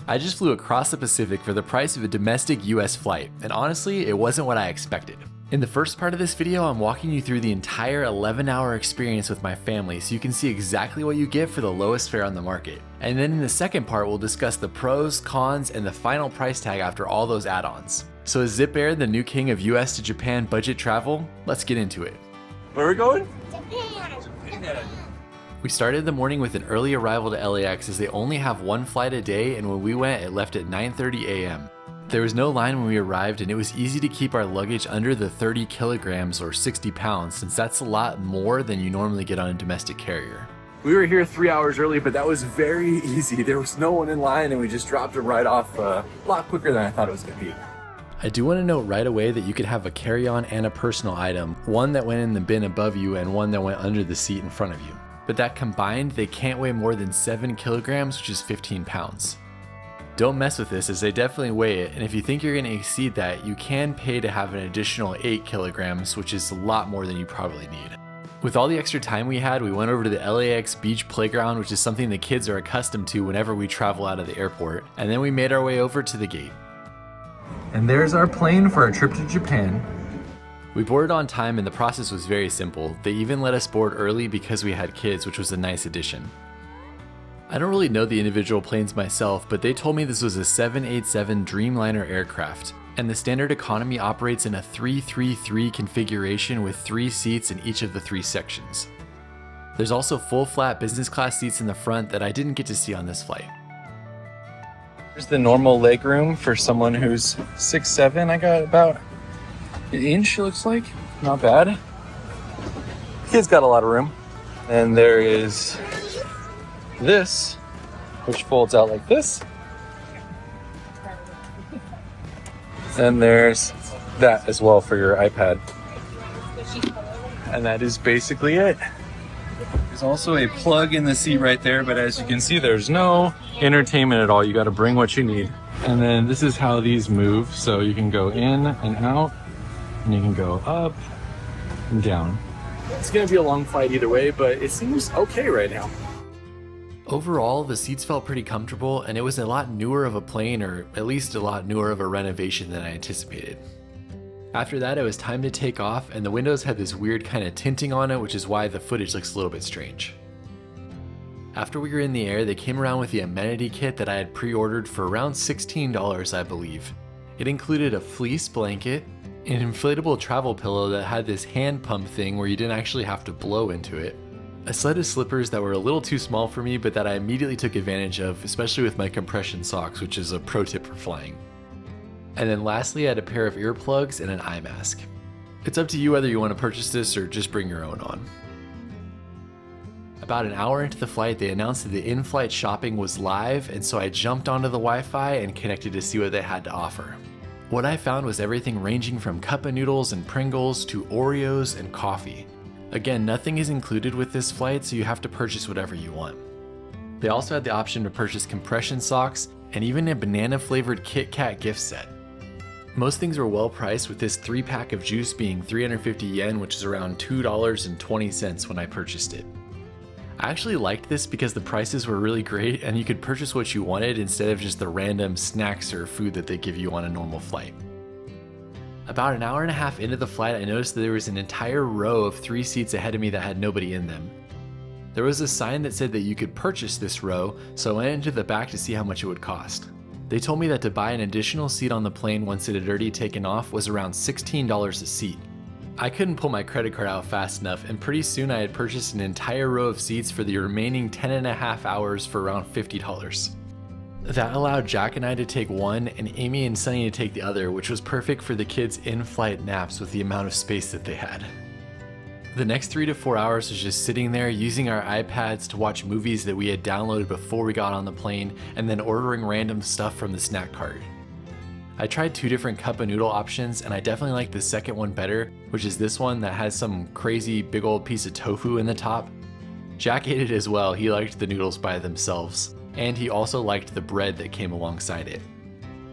I just flew across the Pacific for the price of a domestic US flight, and honestly, it wasn't what I expected. In the first part of this video, I'm walking you through the entire 11-hour experience with my family so you can see exactly what you get for the lowest fare on the market. And then in the second part, we'll discuss the pros, cons, and the final price tag after all those add-ons. So is Zipair the new king of US to Japan budget travel? Let's get into it. Where are we going? Japan. We started the morning with an early arrival to LAX as they only have one flight a day, and when we went, it left at 9:30 a.m. There was no line when we arrived, and it was easy to keep our luggage under the 30 kilograms or 60 pounds since that's a lot more than you normally get on a domestic carrier. We were here 3 hours early, but that was very easy. There was no one in line and we just dropped them right off a lot quicker than I thought it was gonna be. I do want to note right away that you could have a carry-on and a personal item, one that went in the bin above you and one that went under the seat in front of you. But that combined, they can't weigh more than 7 kilograms, which is 15 pounds. Don't mess with this as they definitely weigh it, and if you think you're going to exceed that, you can pay to have an additional 8 kilograms, which is a lot more than you probably need. With all the extra time we had, we went over to the LAX beach playground, which is something the kids are accustomed to whenever we travel out of the airport, and then we made our way over to the gate. And there's our plane for our trip to Japan. We boarded on time and the process was very simple. They even let us board early because we had kids, which was a nice addition. I don't really know the individual planes myself, but they told me this was a 787 Dreamliner aircraft, and the standard economy operates in a 3-3-3 configuration with 3 seats in each of the 3 sections. There's also full flat business class seats in the front that I didn't get to see on this flight. Here's the normal leg room for someone who's 6'7". I got about an inch, it looks like. Not bad. Kids got a lot of room. And there is this, which folds out like this. And there's that as well for your iPad. And that is basically it. There's also a plug in the seat right there, but as you can see, there's no entertainment at all. You got to bring what you need. And then this is how these move. So you can go in and out, and you can go up and down. It's gonna be a long flight either way, but it seems okay right now. Overall, the seats felt pretty comfortable, and it was a lot newer of a plane, or at least a lot newer of a renovation than I anticipated. After that, it was time to take off, and the windows had this weird kind of tinting on it, which is why the footage looks a little bit strange. After we were in the air, they came around with the Amenity Kit that I had pre-ordered for around $16, I believe. It included a fleece blanket, an inflatable travel pillow that had this hand pump thing where you didn't actually have to blow into it, a set of slippers that were a little too small for me but that I immediately took advantage of, especially with my compression socks, which is a pro tip for flying. And then lastly, I had a pair of earplugs and an eye mask. It's up to you whether you want to purchase this or just bring your own on. About an hour into the flight, they announced that the in-flight shopping was live, and so I jumped onto the Wi-Fi and connected to see what they had to offer. What I found was everything ranging from cup of noodles and Pringles to Oreos and coffee. Again, nothing is included with this flight, so you have to purchase whatever you want. They also had the option to purchase compression socks and even a banana-flavored Kit Kat gift set. Most things were well priced, with this 3-pack of juice being 350 yen, which is around $2.20 when I purchased it. I actually liked this because the prices were really great and you could purchase what you wanted instead of just the random snacks or food that they give you on a normal flight. About an hour and a half into the flight, I noticed that there was an entire row of 3 seats ahead of me that had nobody in them. There was a sign that said that you could purchase this row, so I went into the back to see how much it would cost. They told me that to buy an additional seat on the plane once it had already taken off was around $16 a seat. I couldn't pull my credit card out fast enough, and pretty soon I had purchased an entire row of seats for the remaining 10.5 hours for around $50. That allowed Jack and I to take one and Amy and Sunny to take the other, which was perfect for the kids' in-flight naps with the amount of space that they had. The next 3 to 4 hours was just sitting there using our iPads to watch movies that we had downloaded before we got on the plane, and then ordering random stuff from the snack cart. I tried 2 different cup of noodle options, and I definitely like the second one better, which is this one that has some crazy big old piece of tofu in the top. Jack ate it as well. He liked the noodles by themselves, and he also liked the bread that came alongside it.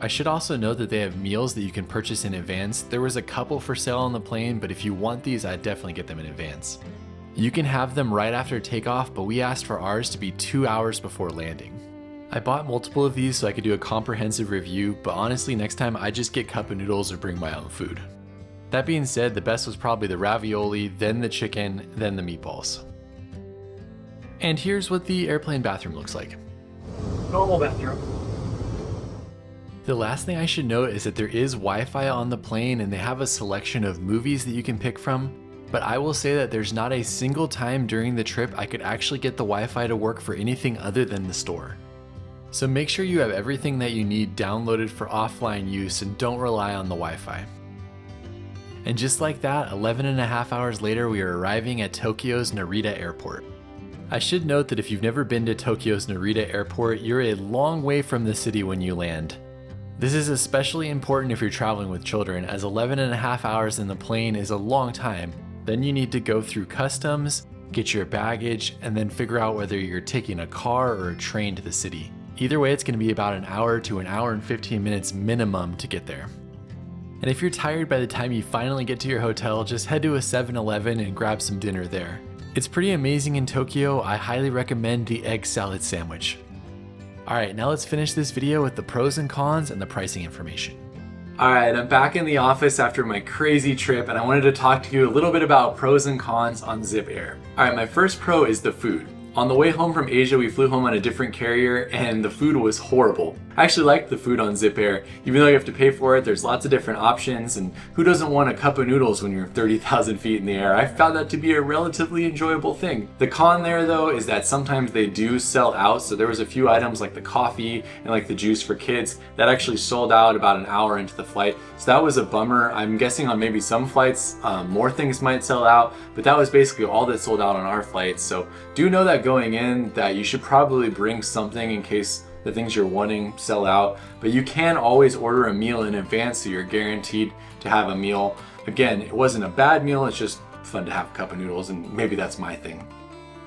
I should also note that they have meals that you can purchase in advance. There was a couple for sale on the plane, but if you want these, I'd definitely get them in advance. You can have them right after takeoff, but we asked for ours to be 2 hours before landing. I bought multiple of these so I could do a comprehensive review, but honestly next time I just get cup of noodles or bring my own food. That being said, the best was probably the ravioli, then the chicken, then the meatballs. And here's what the airplane bathroom looks like. Normal bathroom. The last thing I should note is that there is Wi-Fi on the plane and they have a selection of movies that you can pick from, but I will say that there's not a single time during the trip I could actually get the Wi-Fi to work for anything other than the store. So make sure you have everything that you need downloaded for offline use and don't rely on the Wi-Fi. And just like that, 11.5 hours later, we are arriving at Tokyo's Narita airport. I should note that if you've never been to Tokyo's Narita airport, you're a long way from the city when you land. This is especially important if you're traveling with children, as 11.5 hours in the plane is a long time. Then you need to go through customs, get your baggage, and then figure out whether you're taking a car or a train to the city. Either way, it's going to be about an hour to an hour and 15 minutes minimum to get there. And if you're tired by the time you finally get to your hotel, just head to a 7-Eleven and grab some dinner there. It's pretty amazing in Tokyo. I highly recommend the egg salad sandwich. Alright, now let's finish this video with the pros and cons and the pricing information. Alright, I'm back in the office after my crazy trip and I wanted to talk to you a little bit about pros and cons on Zipair. Alright, my first pro is the food. On the way home from Asia, we flew home on a different carrier and the food was horrible. I actually liked the food on Zipair. Even though you have to pay for it, there's lots of different options, and who doesn't want a cup of noodles when you're 30,000 feet in the air? I found that to be a relatively enjoyable thing. The con there though is that sometimes they do sell out, so there was a few items like the coffee and like the juice for kids that actually sold out about an hour into the flight. So that was a bummer. I'm guessing on maybe some flights more things might sell out, but that was basically all that sold out on our flight. So do know that going in that you should probably bring something in case the things you're wanting sell out, but you can always order a meal in advance so you're guaranteed to have a meal. Again, it wasn't a bad meal, it's just fun to have a cup of noodles, and maybe that's my thing.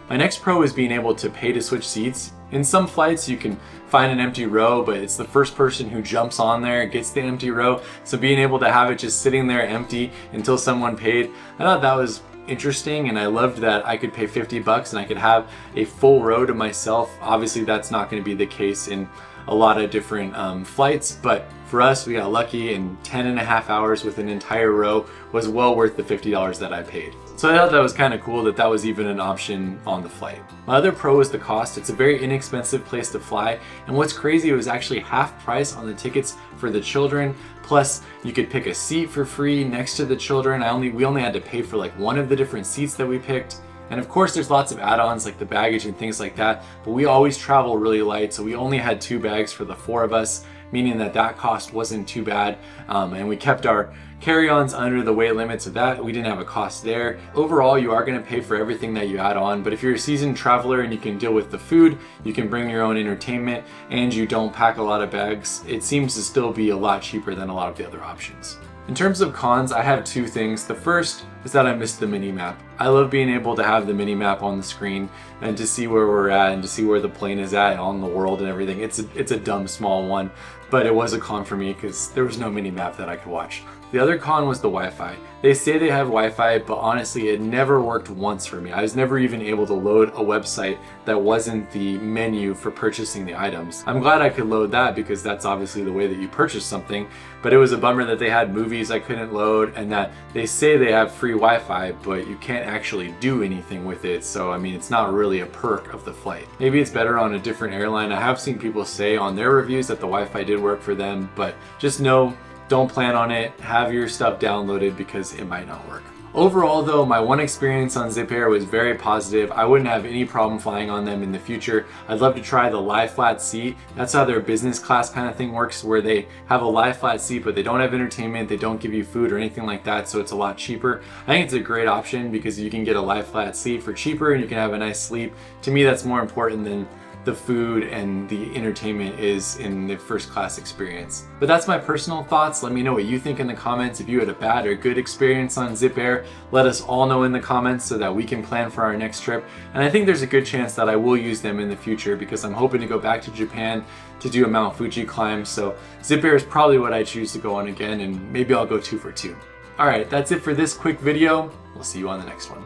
My next pro is being able to pay to switch seats. In some flights you can find an empty row, but it's the first person who jumps on there gets the empty row, so being able to have it just sitting there empty until someone paid, I thought that was interesting, and I loved that I could pay 50 bucks and I could have a full row to myself. Obviously that's not going to be the case in a lot of different flights, but for us we got lucky, and 10.5 hours with an entire row was well worth the $50 that I paid. So I thought that was kind of cool that that was even an option on the flight. My other pro is the cost. It's a very inexpensive place to fly, and what's crazy, it was actually half price on the tickets for the children, plus you could pick a seat for free next to the children. We only had to pay for like one of the different seats that we picked. And of course there's lots of add-ons like the baggage and things like that, but we always travel really light, so we only had 2 bags for the 4 of us, meaning that that cost wasn't too bad, and we kept our carry-ons under the weight limit, so that we didn't have a cost there. Overall, you are going to pay for everything that you add on, but if you're a seasoned traveler and you can deal with the food, you can bring your own entertainment, and you don't pack a lot of bags, it seems to still be a lot cheaper than a lot of the other options. In terms of cons, I have 2 things. The first is that I missed the mini map. I love being able to have the mini map on the screen and to see where we're at and to see where the plane is at on the world and everything. It's a dumb small one, but it was a con for me because there was no mini map that I could watch. The other con was the Wi-Fi. They say they have Wi-Fi, but honestly it never worked once for me. I was never even able to load a website that wasn't the menu for purchasing the items. I'm glad I could load that because that's obviously the way that you purchase something, but it was a bummer that they had movies I couldn't load and that they say they have free Wi-Fi, but you can't actually do anything with it. So I mean, it's not really a perk of the flight. Maybe it's better on a different airline. I have seen people say on their reviews that the Wi-Fi did work for them, but just know, don't plan on it. Have your stuff downloaded because it might not work. Overall though, my one experience on Zipair was very positive. I wouldn't have any problem flying on them in the future. I'd love to try the lie flat seat. That's how their business class kind of thing works, where they have a lie flat seat but they don't have entertainment, they don't give you food or anything like that, so it's a lot cheaper. I think it's a great option because you can get a lie flat seat for cheaper and you can have a nice sleep. To me, that's more important than the food and the entertainment is in the first class experience. But that's my personal thoughts. Let me know what you think in the comments. If you had a bad or good experience on Zipair, let us all know in the comments so that we can plan for our next trip. And I think there's a good chance that I will use them in the future because I'm hoping to go back to Japan to do a Mount Fuji climb. So Zipair is probably what I choose to go on again, and maybe I'll go 2 for 2. Alright, that's it for this quick video. We'll see you on the next one.